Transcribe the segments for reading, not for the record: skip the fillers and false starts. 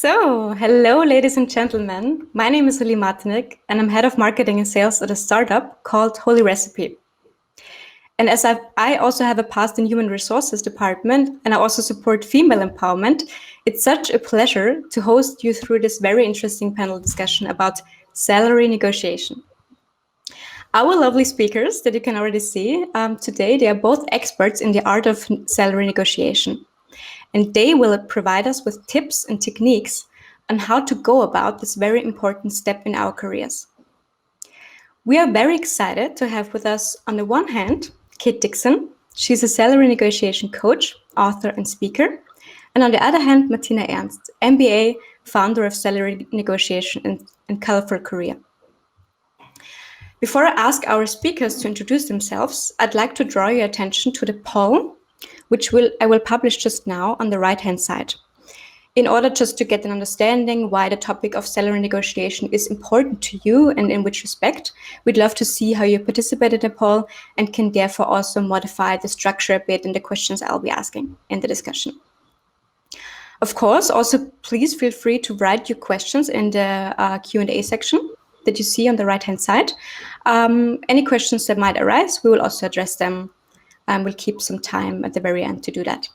Hello, ladies and gentlemen. My name is Martina Ernst, and I'm head of marketing and sales at a startup called Holy Recipe. And I also have a past in human resources department, and I also support female empowerment. It's such a pleasure to host you through this very interesting panel discussion about salary negotiation. Our lovely speakers that you can already see today, they are both experts in the art of salary negotiation. And they will provide us with tips and techniques on how to go about this very important step in our careers. We are very excited to have with us, on the one hand, Kate Dixon. She's a salary negotiation coach, author, and speaker. And on the other hand, Martina Ernst, MBA, founder of Salary Negotiation and Colorful Career. Before I ask our speakers to introduce themselves, I'd like to draw your attention to the poll, which I will publish just now on the right-hand side. In order just to get an understanding why the topic of salary negotiation is important to you and in which respect, we'd love to see how you participate in the poll and can therefore also modify the structure a bit in the questions I'll be asking in the discussion. Of course, also please feel free to write your questions in the Q&A section that you see on the right-hand side. Any questions that might arise, we will also address them. We'll keep some time at the very end to do that.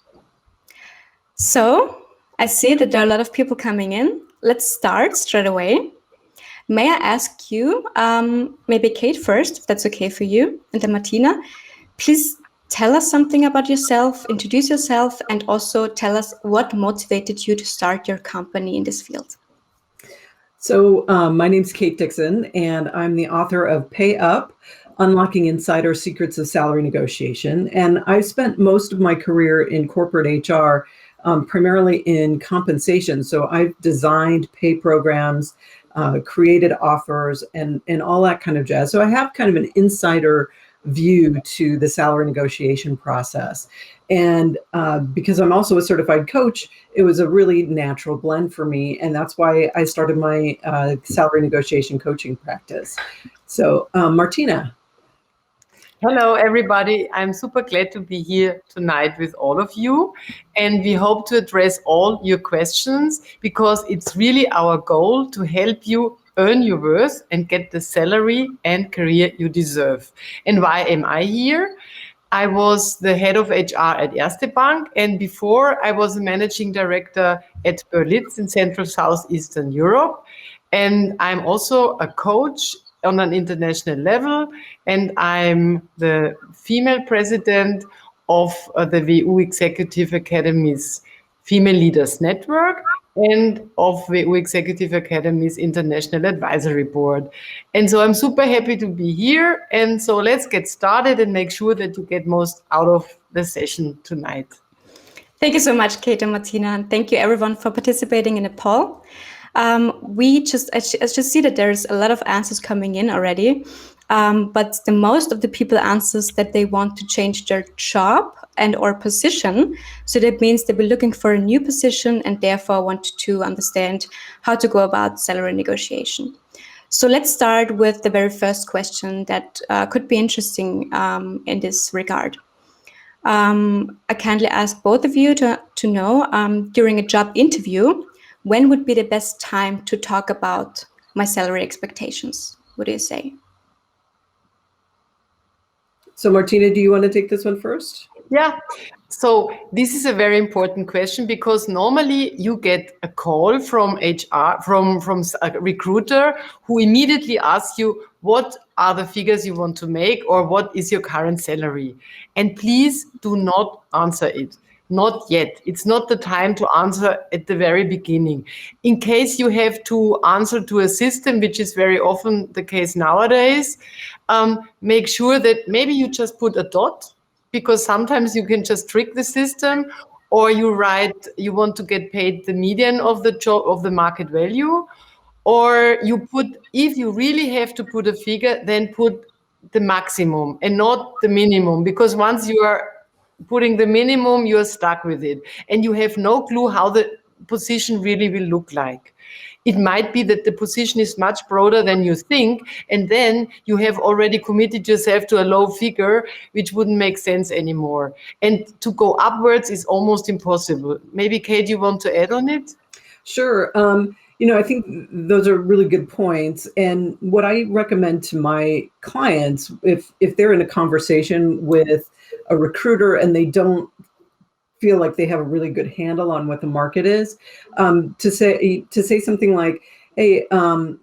So I see that there are a lot of people coming in. Let's start straight away. May I ask you, maybe Kate first, if that's okay for you, and then Martina, please tell us something about yourself, introduce yourself, and also tell us what motivated you to start your company in this field. So my name's Kate Dixon, and I'm the author of Pay Up, Unlocking Insider Secrets of Salary Negotiation. And I've spent most of my career in corporate HR, primarily in compensation. So I've designed pay programs, created offers, and all that kind of jazz. So I have kind of an insider view to the salary negotiation process. And because I'm also a certified coach, it was a really natural blend for me. And that's why I started my salary negotiation coaching practice. So Martina. Hello, everybody. I'm super glad to be here tonight with all of you. And we hope to address all your questions because it's really our goal to help you earn your worth and get the salary and career you deserve. And why am I here? I was the head of HR at Erste Bank, and before I was a managing director at Berlitz in Central Southeastern Europe. And I'm also a coach on an international level, and I'm the female president of the WU Executive Academy's Female Leaders Network and of WU Executive Academy's International Advisory Board. And so I'm super happy to be here. And so let's get started and make sure that you get most out of the session tonight. Thank you so much, Kate and Martina, and thank you everyone for participating in the poll. I just see that there's a lot of answers coming in already, but the most of the people answers that they want to change their job and or position. So that means they'll be looking for a new position and therefore want to understand how to go about salary negotiation. So let's start with the very first question that could be interesting in this regard. I kindly ask both of you to know during a job interview, when would be the best time to talk about my salary expectations? What do you say? So Martina, do you want to take this one first? Yeah. So this is a very important question because normally you get a call from HR, from a recruiter who immediately asks you, what are the figures you want to make or what is your current salary? And please do not answer it. Not yet. It's not the time to answer at the very beginning. In case you have to answer to a system, which is very often the case nowadays, make sure that maybe you just put a dot, because sometimes you can just trick the system, or you write you want to get paid the median of the job of the market value, or you put, if you really have to put a figure, then put the maximum and not the minimum, because once you are putting the minimum, you're stuck with it and you have no clue how the position really will look like. It might be that the position is much broader than you think, and then you have already committed yourself to a low figure, which wouldn't make sense anymore. And to go upwards is almost impossible. Maybe, Kate, you want to add on it? Sure. I think those are really good points. And what I recommend to my clients, if they're in a conversation with a recruiter and they don't feel like they have a really good handle on what the market is, to say something like, hey,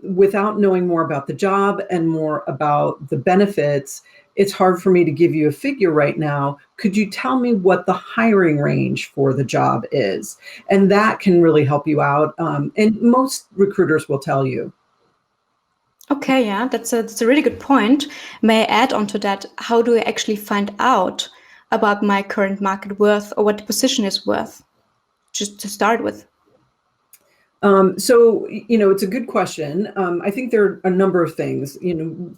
without knowing more about the job and more about the benefits, it's hard for me to give you a figure right now. Could you tell me what the hiring range for the job is? And that can really help you out. And most recruiters will tell you. Okay, yeah, that's a really good point. May I add on to that? How do I actually find out about my current market worth or what the position is worth? Just to start with. So, it's a good question. I think there are a number of things.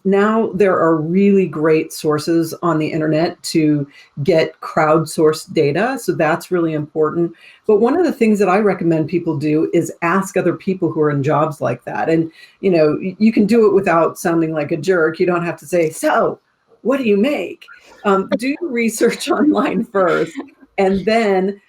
Now there are really great sources on the internet to get crowdsourced data. So that's really important. But one of the things that I recommend people do is ask other people who are in jobs like that. And, you can do it without sounding like a jerk. You don't have to say, so what do you make? Do your research online first, and then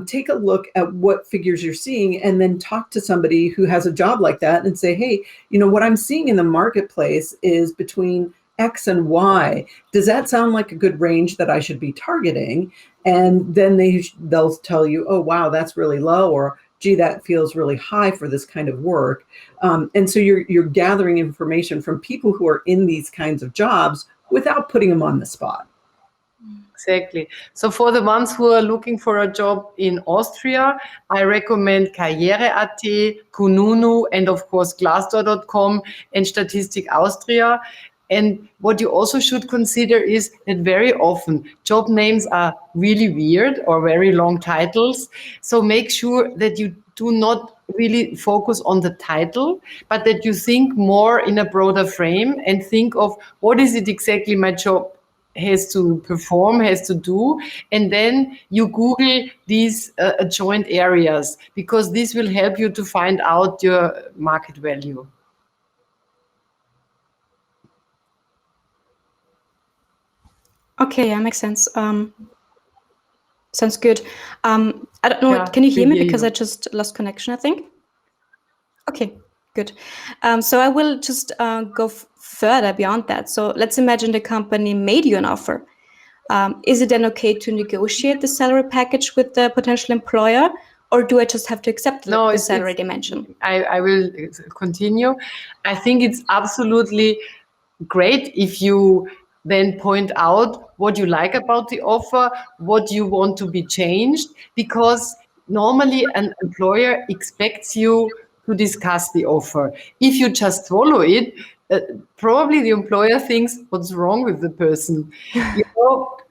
take a look at what figures you're seeing, and then talk to somebody who has a job like that and say, hey, what I'm seeing in the marketplace is between X and Y. Does that sound like a good range that I should be targeting? And then they'll tell you, oh, wow, that's really low, or gee, that feels really high for this kind of work. And so you're gathering information from people who are in these kinds of jobs without putting them on the spot. Exactly. So for the ones who are looking for a job in Austria, I recommend Karriere.at, Kununu, and of course Glassdoor.com and Statistik Austria. And what you also should consider is that very often job names are really weird or very long titles. So make sure that you do not really focus on the title, but that you think more in a broader frame and think of what is it exactly my job has to perform, has to do, and then you Google these adjoint areas, because this will help you to find out your market value. Okay, yeah, makes sense. Sounds good. I don't know, can you hear me? Because I just lost connection, I think. Okay, good. So I will just go further beyond that. So let's imagine the company made you an offer. Is it then okay to negotiate the salary package with the potential employer, or do I just have to accept the salary they mentioned? I will continue. I think it's absolutely great if you then point out what you like about the offer, what you want to be changed, because normally an employer expects you to discuss the offer. If you just follow it, probably the employer thinks, what's wrong with the person?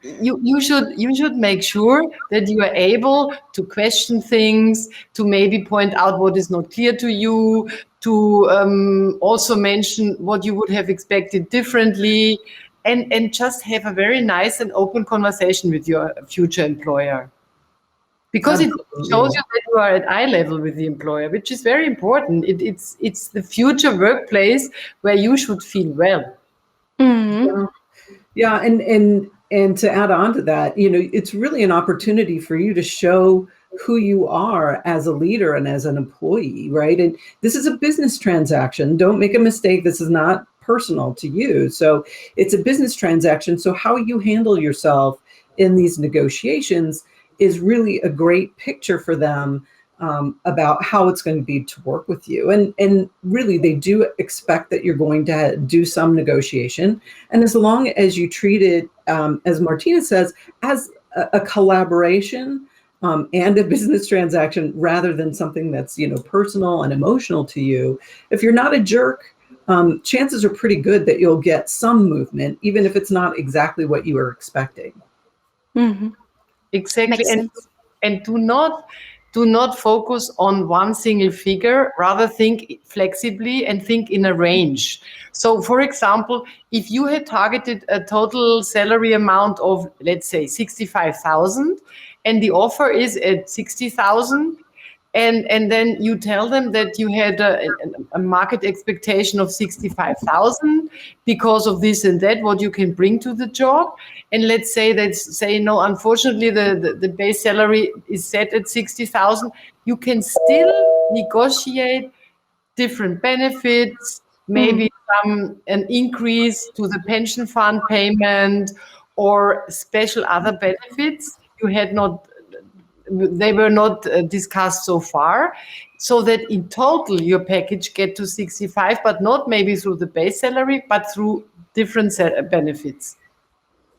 You should make sure that you are able to question things, to maybe point out what is not clear to you, to also mention what you would have expected differently, and just have a very nice and open conversation with your future employer. Because it shows you that you are at eye level with the employer, which is very important. It's the future workplace where you should feel well. Mm-hmm. Yeah, and to add on to that, it's really an opportunity for you to show who you are as a leader and as an employee, right? And this is a business transaction. Don't make a mistake. This is not personal to you. So it's a business transaction. So how you handle yourself in these negotiations is really a great picture for them about how it's going to be to work with you. And really, they do expect that you're going to do some negotiation. And as long as you treat it, as Martina says, as a collaboration and a business transaction, rather than something that's, personal and emotional to you, if you're not a jerk, chances are pretty good that you'll get some movement, even if it's not exactly what you were expecting. Mm-hmm. Exactly. And do not focus on one single figure, rather think flexibly and think in a range. So for example, if you had targeted a total salary amount of, let's say, 65,000 and the offer is at 60,000, and then you tell them that you had a market expectation of 65,000 because of this and that, what you can bring to the job. And let's say no, unfortunately, the base salary is set at 60,000. You can still negotiate different benefits, maybe an increase to the pension fund payment or special other benefits they were not discussed so far, so that in total your package get to 65, but not maybe through the base salary, but through different benefits.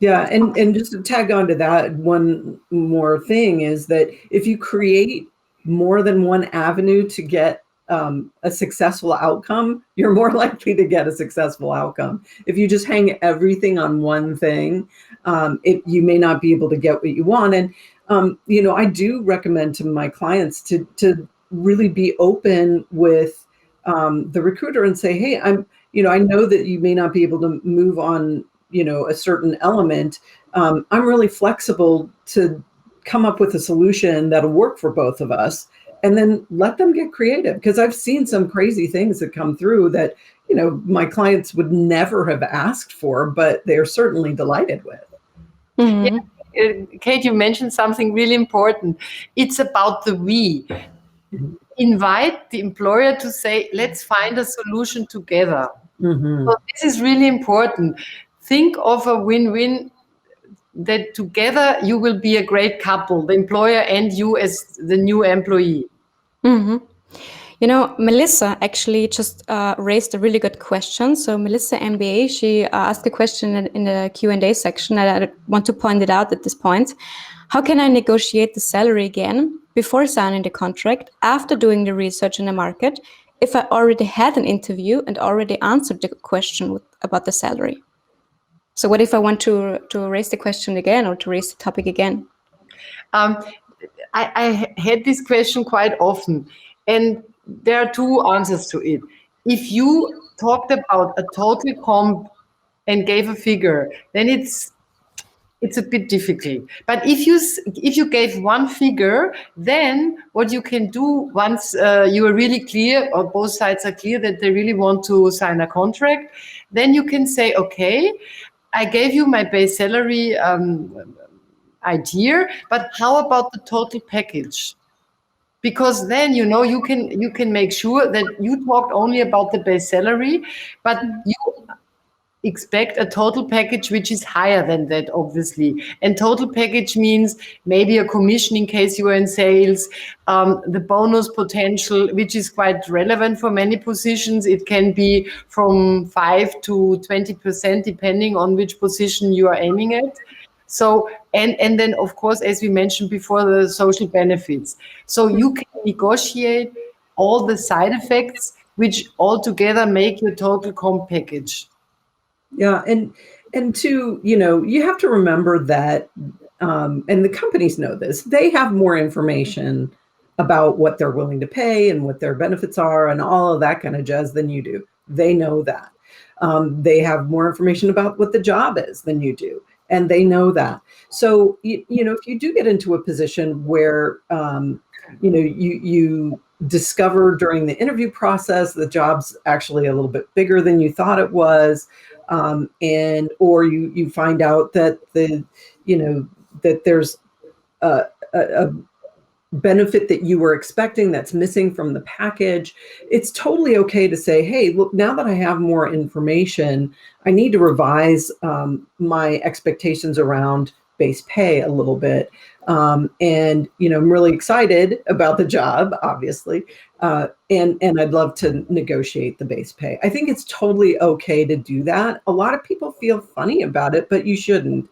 Yeah, and just to tag on to that, one more thing is that if you create more than one avenue to get a successful outcome, you're more likely to get a successful outcome. If you just hang everything on one thing, you may not be able to get what you want. And I do recommend to my clients to really be open with the recruiter and say, hey, I know that you may not be able to move on, a certain element. I'm really flexible to come up with a solution that'll work for both of us, and then let them get creative. Because I've seen some crazy things that come through that, my clients would never have asked for, but they're certainly delighted with. Mm-hmm. Yeah, Kate, you mentioned something really important. It's about the we. Mm-hmm. Invite the employer to say, let's find a solution together. Mm-hmm. So this is really important. Think of a win-win, that together you will be a great couple, the employer and you as the new employee. Mm-hmm. Melissa actually just raised a really good question. So Melissa MBA, she asked a question in the Q&A section, and I want to point it out at this point. How can I negotiate the salary again before signing the contract, after doing the research in the market, if I already had an interview and already answered the question about the salary? So what if I want to raise the question again, or to raise the topic again? I had this question quite often, and there are two answers to it. If you talked about a total comp and gave a figure, then it's a bit difficult. But if you gave one figure, then what you can do, once you are really clear, or both sides are clear that they really want to sign a contract, then you can say, okay, I gave you my base salary idea, but how about the total package? Because then you can make sure that you talked only about the base salary, but you expect a total package which is higher than that, obviously. And total package means maybe a commission in case you are in sales, the bonus potential, which is quite relevant for many positions. It can be from 5 to 20%, depending on which position you are aiming at. So, and then, of course, as we mentioned before, the social benefits. So you can negotiate all the side effects, which altogether make your total comp package. Yeah, and two, you have to remember that, and the companies know this, they have more information about what they're willing to pay and what their benefits are and all of that kind of jazz than you do. They know that. They have more information about what the job is than you do, and they know that. So, if you do get into a position where, you discover during the interview process the job's actually a little bit bigger than you thought it was, or you find out that that there's a benefit that you were expecting that's missing from the package, it's totally okay to say, hey, look, now that I have more information, I need to revise my expectations around base pay a little bit. And I'm really excited about the job, obviously, and I'd love to negotiate the base pay. I think it's totally okay to do that. A lot of people feel funny about it, but you shouldn't.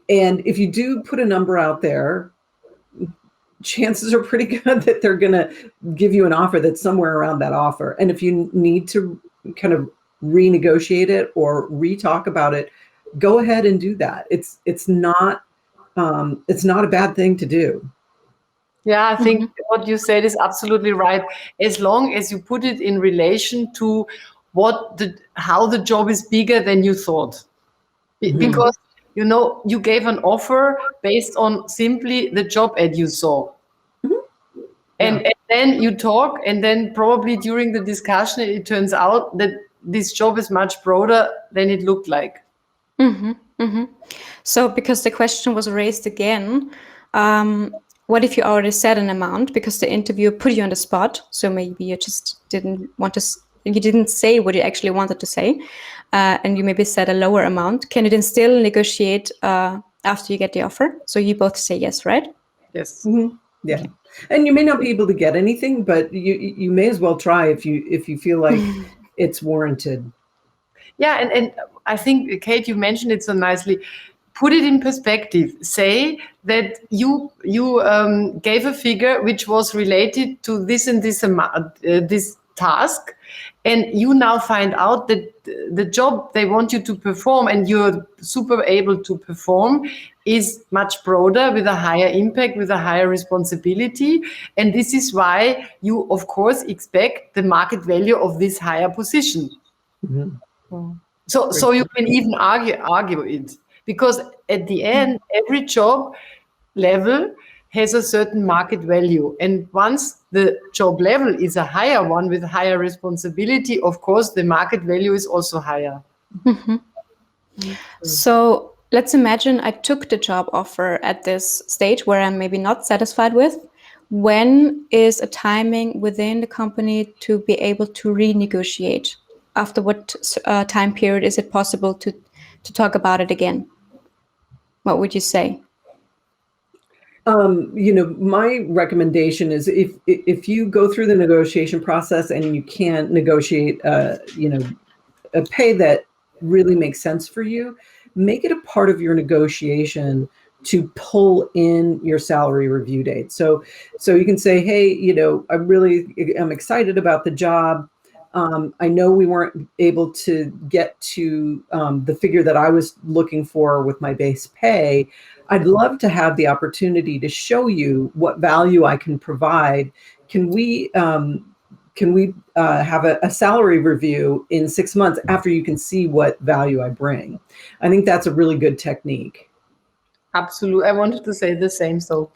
And if you do put a number out there, chances are pretty good that they're going to give you an offer that's somewhere around that offer. And if you need to kind of renegotiate it or re-talk about it, go ahead and do that. It's not a bad thing to do. Yeah, I think what you said is absolutely right. As long as you put it in relation to how the job is bigger than you thought, because you gave an offer based on simply the job ad you saw. And then you talk, and then probably during the discussion, it turns out that this job is much broader than it looked like. So because the question was raised again, what if you already said an amount because the interviewer put you on the spot? So maybe you just didn't want to, you didn't say what you actually wanted to say, and you maybe said a lower amount. Can you then still negotiate after you get the offer? So you both say yes, right? Yes. Mm-hmm. Yeah. Okay. And you may not be able to get anything, but you may as well try if you feel like it's warranted. Yeah, and I think, Kate, you mentioned it so nicely. Put it in perspective. Say that you gave a figure which was related to this and this amount, this task, and you now find out that the job they want you to perform and you're super able to perform is much broader, with a higher impact, with a higher responsibility. And this is why you, of course, expect the market value of this higher position. Mm-hmm. So you can even argue it, because at the end, every job level has a certain market value. And once the job level is a higher one with higher responsibility, of course, the market value is also higher. Mm-hmm. So let's imagine I took the job offer at this stage where I'm maybe not satisfied with. When is a timing within the company to be able to renegotiate? After what time period is it possible to talk about it again? What would you say? My recommendation is if you go through the negotiation process and you can't negotiate, a pay that really makes sense for you, make it a part of your negotiation to pull in your salary review date. So you can say, hey, I'm excited about the job. I know we weren't able to get to the figure that I was looking for with my base pay. I'd love to have the opportunity to show you what value I can provide. Can we have a salary review in 6 months after you can see what value I bring? I think that's a really good technique. Absolutely. I wanted to say the same. So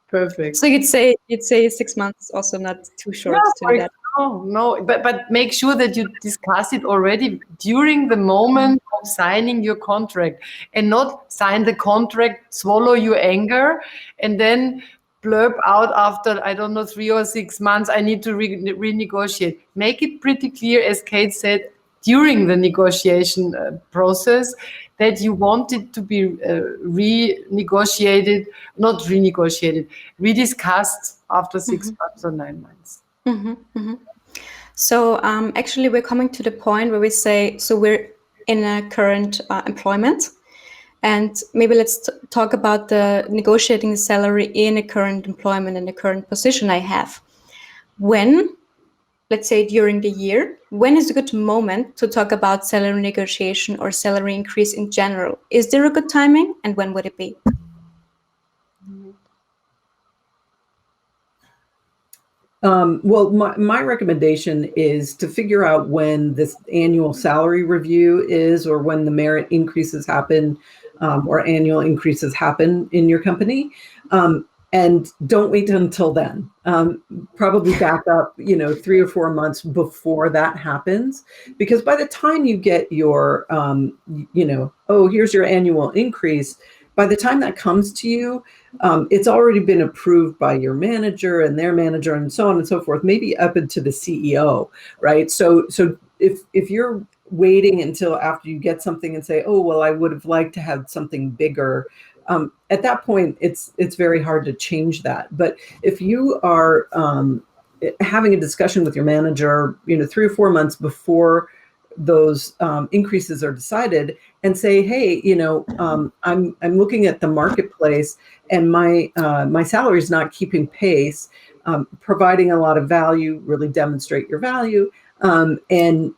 perfect. So you'd say 6 months, also not too short to do that. No, but make sure that you discuss it already during the moment of signing your contract, and not sign the contract, swallow your anger, and then blurb out after, 3 or 6 months, I need to renegotiate. Make it pretty clear, as Kate said, during the negotiation process, that you want it to be rediscussed after 6 months or 9 months. Mm-hmm, mm-hmm. So actually, we're coming to the point where we say, so we're in a current employment, and maybe let's talk about the negotiating the salary in a current employment, in the current position I have. When, let's say during the year, when is a good moment to talk about salary negotiation or salary increase in general? Is there a good timing, and when would it be? Well, my recommendation is to figure out when this annual salary review is, or when the merit increases happen, or annual increases happen in your company. And don't wait until then. Probably back up, 3 or 4 months before that happens, because by the time you get your, here's your annual increase, by the time that comes to you, it's already been approved by your manager and their manager and so on and so forth, maybe up into the CEO, right? So if you're waiting until after you get something and say, oh, well, I would have liked to have something bigger, at that point, it's very hard to change that. But if you are having a discussion with your manager, 3 or 4 months before those increases are decided, and say, hey, I'm looking at the marketplace, and my salary is not keeping pace. Providing a lot of value, really demonstrate your value. And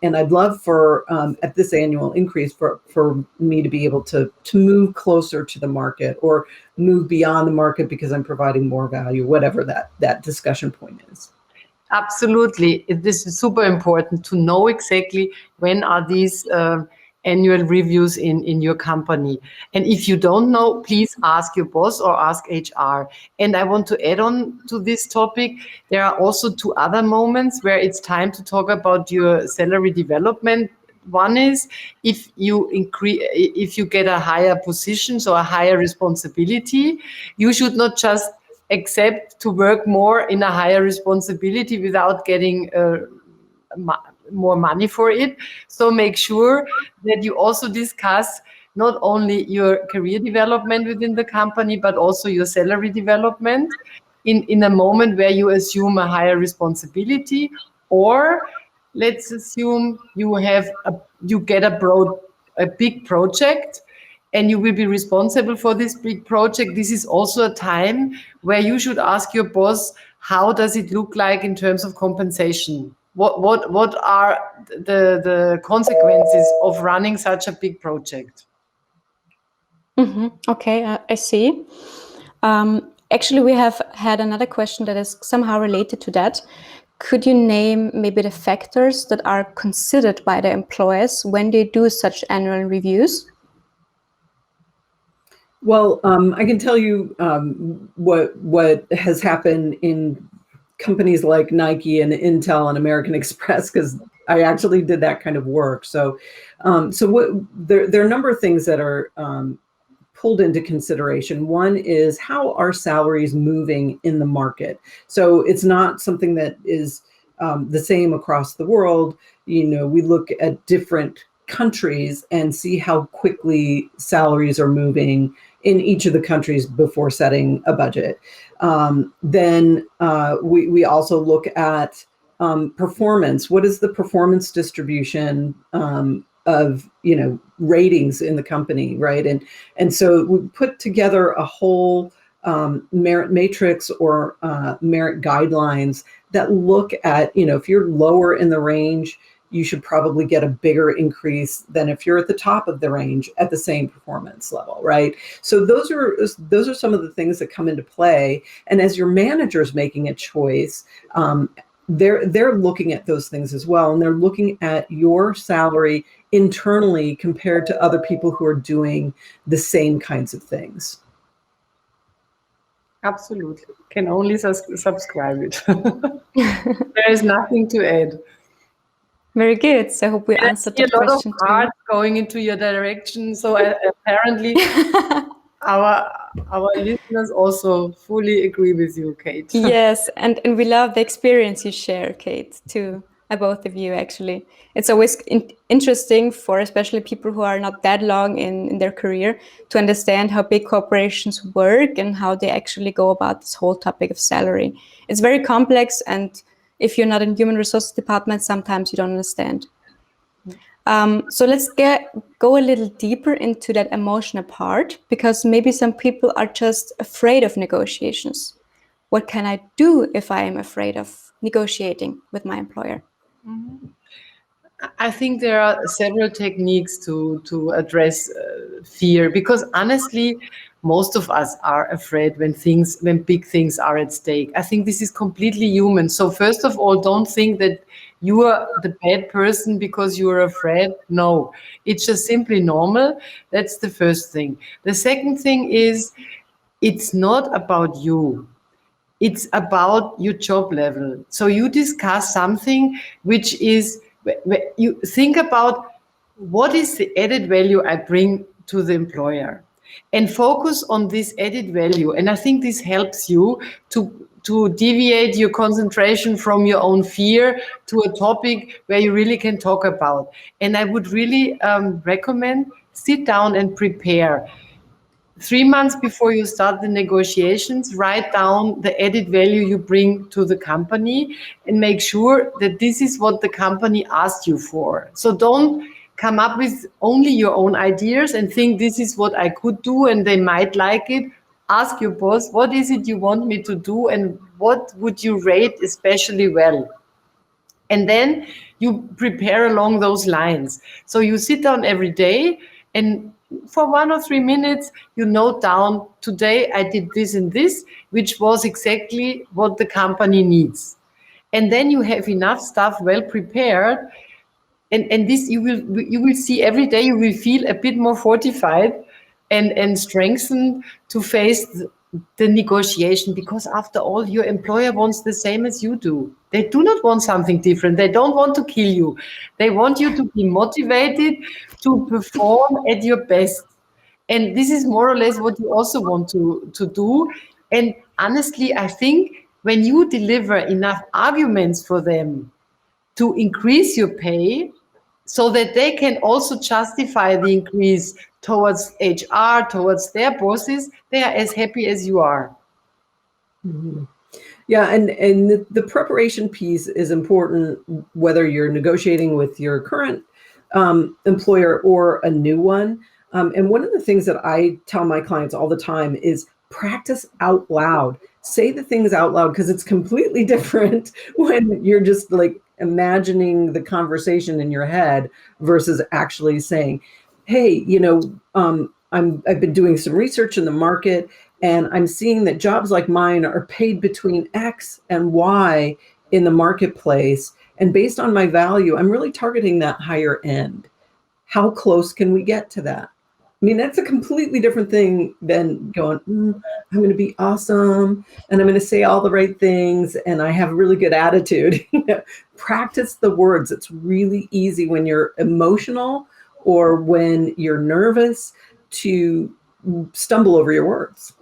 I'd love for at this annual increase for me to be able to move closer to the market, or move beyond the market because I'm providing more value, whatever that discussion point is. Absolutely. This is super important to know exactly when are these annual reviews in your company. And if you don't know, please ask your boss or ask HR. And I want to add on to this topic, there are also 2 other moments where it's time to talk about your salary development one is if you get a higher position, so a higher responsibility, you should not just accept to work more in a higher responsibility without getting more money for it. So make sure that you also discuss not only your career development within the company, but also your salary development in a moment where you assume a higher responsibility. Or let's assume you get a big project and you will be responsible for this big project. This is also a time where you should ask your boss, how does it look like in terms of compensation? What are the consequences of running such a big project? Okay, I see. Actually, we have had another question that is somehow related to that. Could you name maybe the factors that are considered by the employers when they do such annual reviews? Well, I can tell you what has happened in companies like Nike and Intel and American Express, because I actually did that kind of work. So, there are a number of things that are pulled into consideration. One is, how are salaries moving in the market? So it's not something that is the same across the world. We look at different countries and see how quickly salaries are moving in each of the countries before setting a budget. Then we also look at performance. What is the performance distribution of ratings in the company, right? And so we put together a whole merit matrix or merit guidelines that look at, if you're lower in the range, you should probably get a bigger increase than if you're at the top of the range at the same performance level, right? So those are some of the things that come into play. And as your manager's making a choice, they're looking at those things as well, and they're looking at your salary internally compared to other people who are doing the same kinds of things. Absolutely, can only subscribe it. There is nothing to add. Very good. So I hope we answered the question. A lot of heart going into your direction. So apparently, our listeners also fully agree with you, Kate. Yes, and we love the experience you share, Kate, too. Both of you, actually. It's always interesting for especially people who are not that long in their career to understand how big corporations work and how they actually go about this whole topic of salary. It's very complex, and if you're not in human resources department, sometimes you don't understand. So let's go a little deeper into that emotional part, because maybe some people are just afraid of negotiations. What can I do if I am afraid of negotiating with my employer? I think there are several techniques to address fear, because honestly, most of us are afraid when big things are at stake. I think this is completely human. So first of all, don't think that you are the bad person because you are afraid. No, it's just simply normal. That's the first thing. The second thing is, it's not about you. It's about your job level. So you discuss something which is, you think about what is the added value I bring to the employer, and focus on this added value. And I think this helps you to deviate your concentration from your own fear to a topic where you really can talk about. And I would really recommend, sit down and prepare. 3 months before you start the negotiations, write down the added value you bring to the company and make sure that this is what the company asked you for. So don't come up with only your own ideas and think this is what I could do and they might like it. Ask your boss, what is it you want me to do and what would you rate especially well? And then you prepare along those lines. So you sit down every day and for 1 or 3 minutes, you note down, today I did this and this, which was exactly what the company needs. And then you have enough stuff well prepared. And this you will see every day, you will feel a bit more fortified and strengthened to face the negotiation, because after all, your employer wants the same as you do. They do not want something different. They don't want to kill you. They want you to be motivated to perform at your best. And this is more or less what you also want to do. And honestly, I think when you deliver enough arguments for them to increase your pay, so that they can also justify the increase towards HR, towards their bosses, they are as happy as you are. Mm-hmm. Yeah, and the preparation piece is important, whether you're negotiating with your current employer or a new one. And one of the things that I tell my clients all the time is practice out loud. Say the things out loud, because it's completely different when you're just like imagining the conversation in your head versus actually saying, hey, I've been doing some research in the market, and I'm seeing that jobs like mine are paid between X and Y in the marketplace. And based on my value, I'm really targeting that higher end. How close can we get to that? I mean, that's a completely different thing than going, I'm going to be awesome, and I'm going to say all the right things, and I have a really good attitude. Practice the words. It's really easy when you're emotional or when you're nervous to stumble over your words.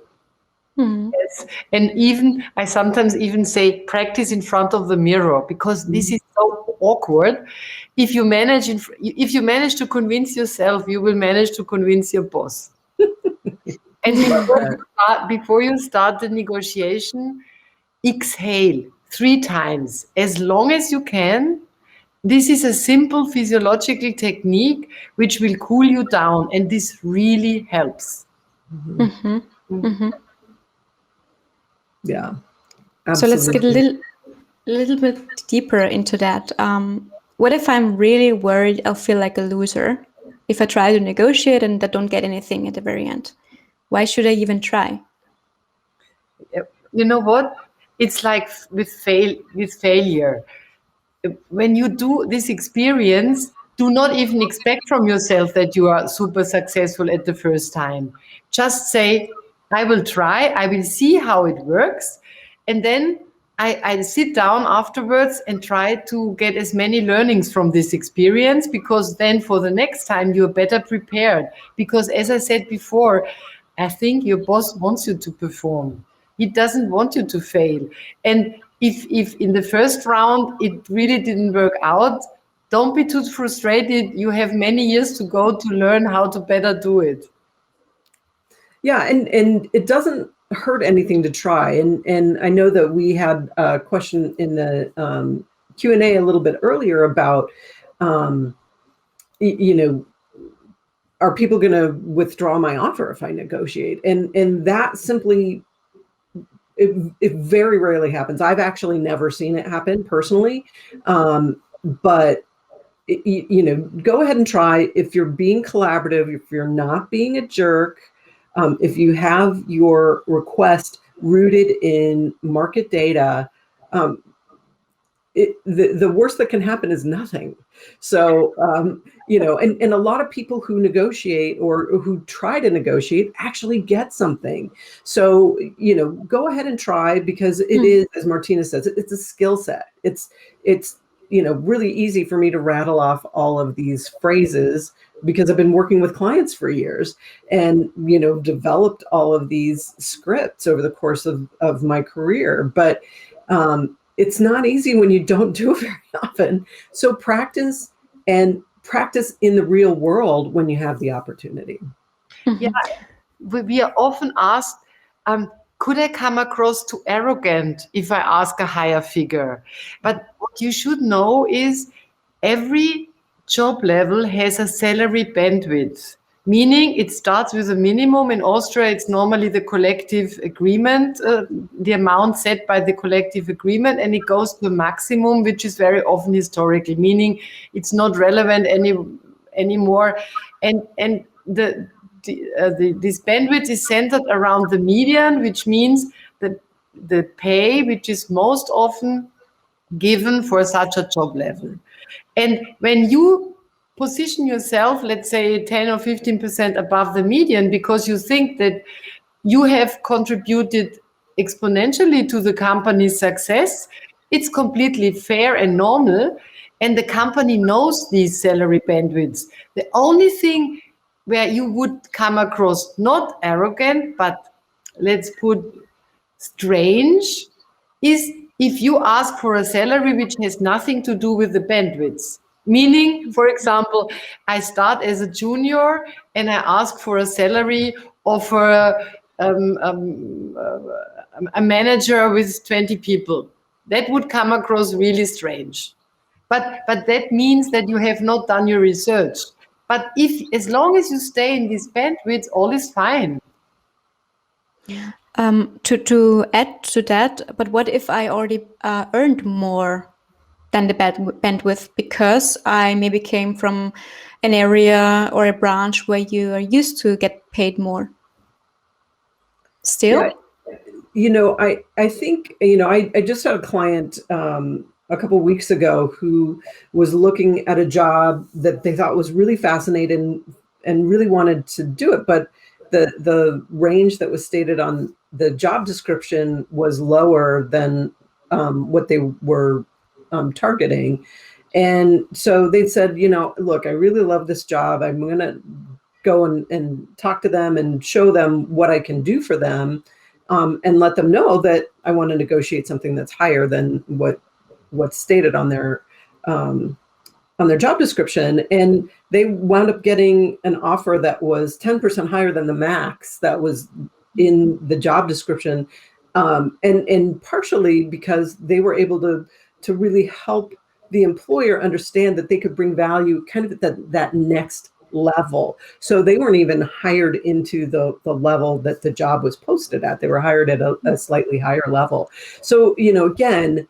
Yes. And even I sometimes even say practice in front of the mirror, because this is so awkward. If you manage to convince yourself, you will manage to convince your boss. And before you start the negotiation, exhale 3 times, as long as you can. This is a simple physiological technique which will cool you down, and this really helps. Mm-hmm. Mm-hmm. Yeah. Absolutely. So let's get a little bit deeper into that. What if I'm really worried I'll feel like a loser if I try to negotiate and I don't get anything at the very end? Why should I even try? You know what? It's like with failure. When you do this experience, do not even expect from yourself that you are super successful at the first time. Just say, I will try, I will see how it works. And then I sit down afterwards and try to get as many learnings from this experience, because then for the next time you're better prepared. Because as I said before, I think your boss wants you to perform. He doesn't want you to fail. And if in the first round it really didn't work out, don't be too frustrated. You have many years to go to learn how to better do it. Yeah, and it doesn't hurt anything to try. And I know that we had a question in the Q&A a little bit earlier about, are people going to withdraw my offer if I negotiate? And that simply, it very rarely happens. I've actually never seen it happen personally, but go ahead and try. If you're being collaborative, if you're not being a jerk, if you have your request rooted in market data, the worst that can happen is nothing. So, and a lot of people who negotiate or who try to negotiate actually get something. So, go ahead and try, because it is, as Martina says, it's a skill set. It's really easy for me to rattle off all of these phrases because I've been working with clients for years and, developed all of these scripts over the course of my career. But it's not easy when you don't do it very often. So practice in the real world when you have the opportunity. Yeah, we are often asked, could I come across too arrogant if I ask a higher figure? But what you should know is every job level has a salary bandwidth, meaning it starts with a minimum. In Austria, it's normally the collective agreement, the amount set by the collective agreement, and it goes to a maximum, which is very often historical, meaning it's not relevant anymore. And this bandwidth is centered around the median, which means that the pay which is most often given for such a job level. And when you position yourself, let's say 10 or 15% above the median, because you think that you have contributed exponentially to the company's success. It's completely fair and normal, and the company knows these salary bandwidths. The only thing where you would come across not arrogant, but let's put strange, is if you ask for a salary which has nothing to do with the bandwidths. Meaning, for example, I start as a junior and I ask for a salary of a manager with 20 people. That would come across really strange. But that means that you have not done your research. But as long as you stay in this bandwidth, all is fine. To add to that, but what if I already earned more than the bandwidth because I maybe came from an area or a branch where you are used to get paid more? Still? Yeah. I think, I just had a client a couple of weeks ago who was looking at a job that they thought was really fascinating and really wanted to do it, but the range that was stated on the job description was lower than what they were targeting. And so they said, look, I really love this job. I'm going to go and talk to them and show them what I can do for them, and let them know that I want to negotiate something that's higher than what's stated on their job description. And they wound up getting an offer that was 10% higher than the max that was in the job description, and partially because they were able to really help the employer understand that they could bring value kind of at that next level. So they weren't even hired into the level that the job was posted at. They were hired at a slightly higher level. So, again,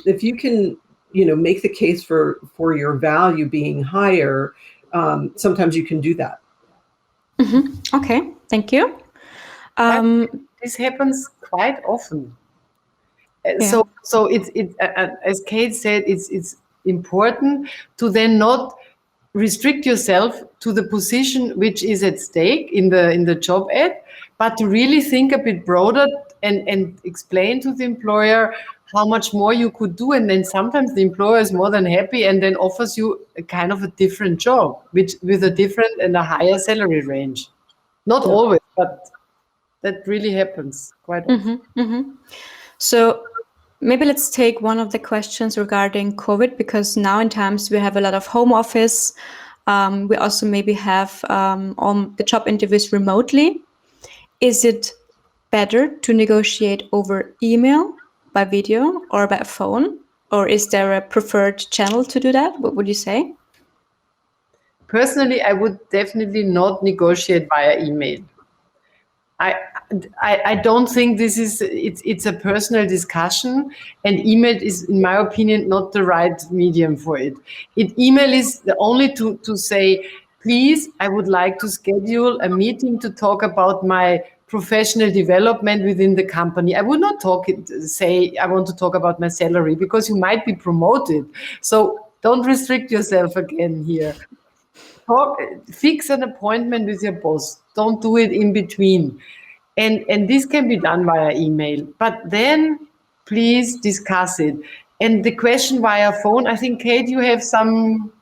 if you can, make the case for your value being higher, sometimes you can do that. Mm-hmm. Okay, thank you. This happens quite often. Yeah. So it's as Kate said, it's important to then not restrict yourself to the position which is at stake in the job ad, but to really think a bit broader and explain to the employer how much more you could do. And then sometimes the employer is more than happy and then offers you a kind of a different job, with a different and a higher salary range. Not always, but that really happens quite often. Mm-hmm, mm-hmm. So maybe let's take one of the questions regarding COVID, because now in times we have a lot of home office. We also maybe have on the job interviews remotely. Is it better to negotiate over email, by video, or by phone? Or is there a preferred channel to do that? What would you say? Personally, I would definitely not negotiate via email. I don't think it's a personal discussion, and email is, in my opinion, not the right medium for it. Email is only to say, please, I would like to schedule a meeting to talk about my professional development within the company. I would not say I want to talk about my salary, because you might be promoted. So don't restrict yourself again here. Fix an appointment with your boss. Don't do it in between. And this can be done via email, but then please discuss it. And the question via phone, I think, Kate, you have some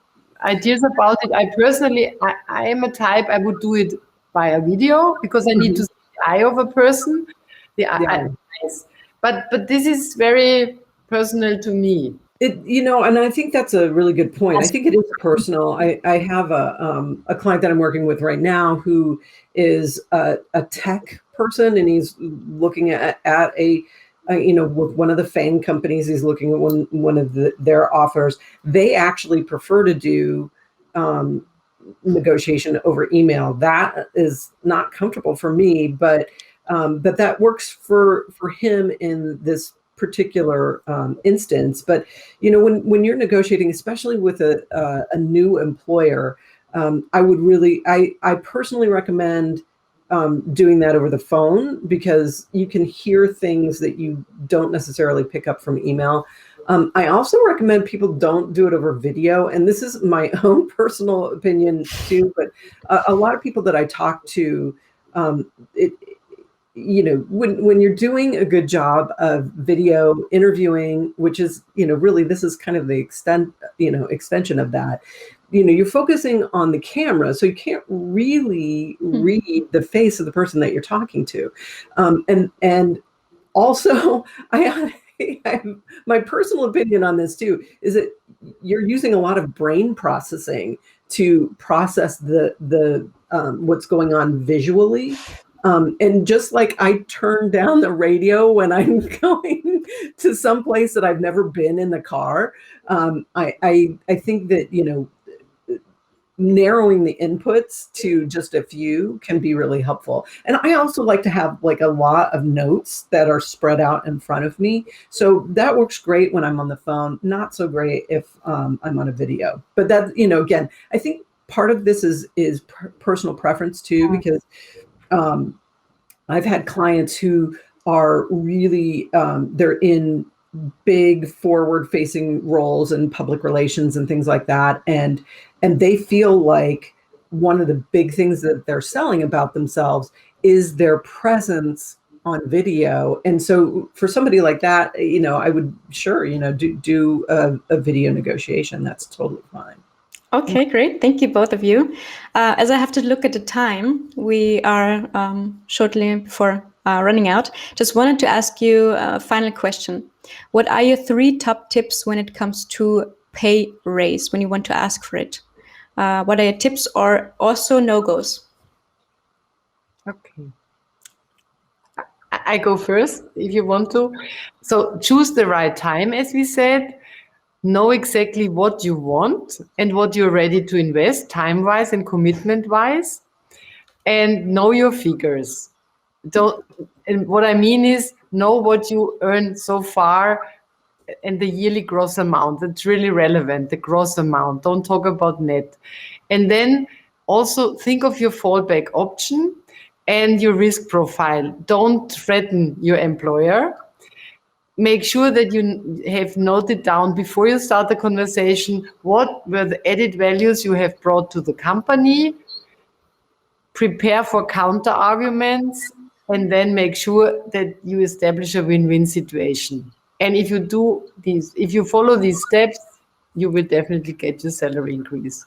ideas about it. I personally, I am a type, I would do it via video, because I need to see the eye of a person, eyes. But this is very personal to me. And I think that's a really good point. I think it is personal. I have a client that I'm working with right now who is a tech person, and he's looking at with one of the FANG companies. He's looking at one of their offers. They actually prefer to do negotiation over email. That is not comfortable for me, but that works for him in this particular instance. But when you're negotiating, especially with a new employer, I personally recommend doing that over the phone, because you can hear things that you don't necessarily pick up from email. I also recommend people don't do it over video, and this is my own personal opinion too, but a lot of people that I talk to, when you're doing a good job of video interviewing, which is, really, this is kind of the extension of that, you're focusing on the camera, so you can't really read the face of the person that you're talking to. And also, I have my personal opinion on this too, is that you're using a lot of brain processing to process the what's going on visually. And just like I turn down the radio when I'm going to some place that I've never been in the car, I think that, narrowing the inputs to just a few can be really helpful. And I also like to have like a lot of notes that are spread out in front of me. So that works great when I'm on the phone, not so great if I'm on a video. But that, again, I think part of this is personal preference too, because I've had clients who are really, they're in big forward-facing roles in public relations and things like that, and they feel like one of the big things that they're selling about themselves is their presence on video. And so for somebody like that, I would do a video negotiation. That's totally fine. Okay, great. Thank you, both of you. As I have to look at the time, we are shortly before running out. Just wanted to ask you a final question. What are your 3 top tips when it comes to pay raise, when you want to ask for it? What are your tips, or also no-goes? Okay. I go first if you want to. So choose the right time, as we said. Know exactly what you want and what you're ready to invest time-wise and commitment-wise, and know your figures. And what I mean is, know what you earned so far and the yearly gross amount. That's really relevant, the gross amount. Don't talk about net. And then also think of your fallback option and your risk profile. Don't threaten your employer. Make sure that you have noted down before you start the conversation what were the added values you have brought to the company. Prepare for counter arguments, and then make sure that you establish a win-win situation. And if you follow these steps, you will definitely get your salary increase.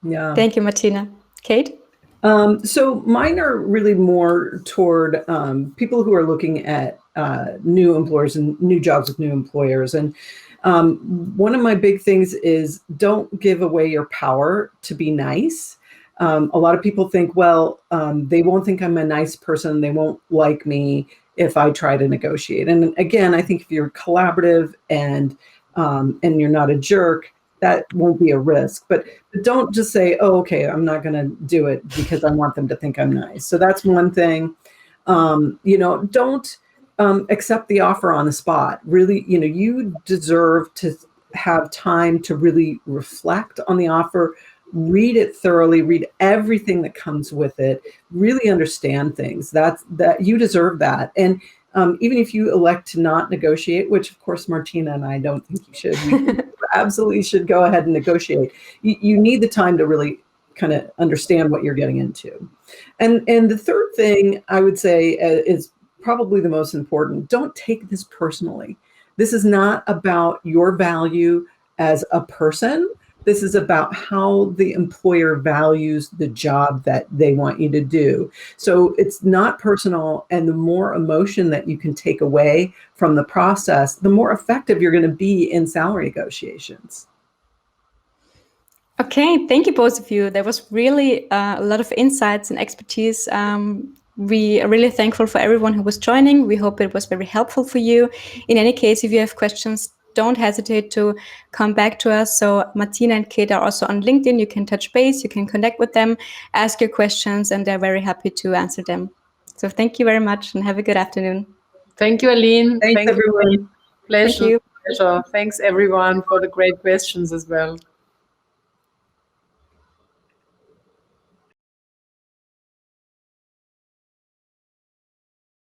Yeah. Thank you, Martina. Kate? So mine are really more toward people who are looking at new employers and new jobs with new employers. And one of my big things is don't give away your power to be nice. A lot of people think, well, they won't think I'm a nice person. They won't like me if I try to negotiate. And again, I think if you're collaborative and you're not a jerk, that won't be a risk. But don't just say, oh, okay, I'm not going to do it because I want them to think I'm nice. So that's one thing. Don't accept the offer on the spot. Really, you deserve to have time to really reflect on the offer, read it thoroughly, read everything that comes with it, really understand things. That you deserve that. And even if you elect to not negotiate, which of course Martina and I don't think you should, you absolutely should go ahead and negotiate. You need the time to really kind of understand what you're getting into. And the third thing I would say is probably the most important. Don't take this personally. This is not about your value as a person. This is about how the employer values the job that they want you to do. So it's not personal, and the more emotion that you can take away from the process, the more effective you're going to be in salary negotiations. Okay, thank you, both of you. There was really a lot of insights and expertise. We are really thankful for everyone who was joining. We hope it was very helpful for you. In any case, if you have questions, don't hesitate to come back to us. So Martina and Kate are also on LinkedIn. You can touch base, you can connect with them, ask your questions, and they're very happy to answer them. So thank you very much and have a good afternoon. Thank you, Aline. Thanks, everyone. Pleasure. Thank you. Pleasure. Thanks, everyone, for the great questions as well.